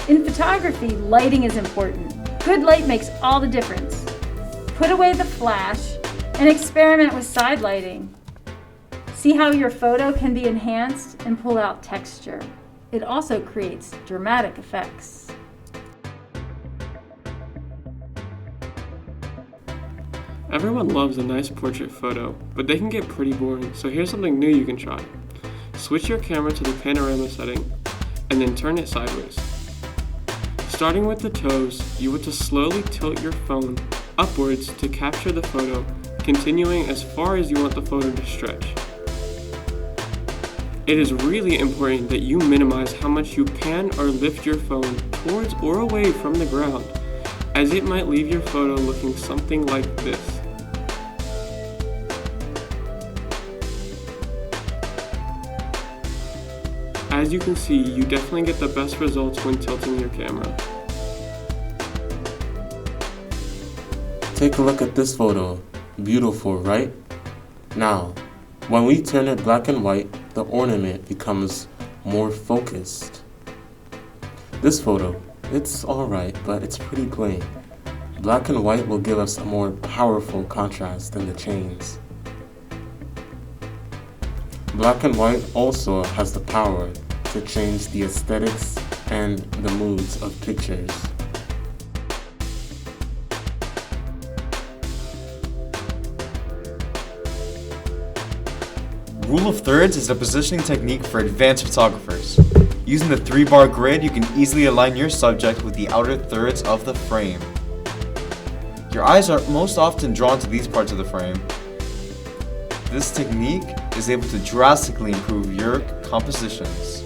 In photography, lighting is important. Good light makes all the difference. Put away the flash and experiment with side lighting. See how your photo can be enhanced and pull out texture. It also creates dramatic effects. Everyone loves a nice portrait photo, but they can get pretty boring, so here's something new you can try. Switch your camera to the panorama setting, and then turn it sideways. Starting with the toes, you want to slowly tilt your phone upwards to capture the photo, continuing as far as you want the photo to stretch. It is really important that you minimize how much you pan or lift your phone towards or away from the ground, as it might leave your photo looking something like this. As you can see, you definitely get the best results when tilting your camera. Take a look at this photo. Beautiful, right? Now, when we turn it black and white, the ornament becomes more focused. This photo, it's alright, but it's pretty plain. Black and white will give us a more powerful contrast than the chains. Black and white also has the power to change the aesthetics and the moods of pictures. Rule of thirds is a positioning technique for advanced photographers. Using the 3-bar grid, you can easily align your subject with the outer thirds of the frame. Your eyes are most often drawn to these parts of the frame. This technique is able to drastically improve your compositions.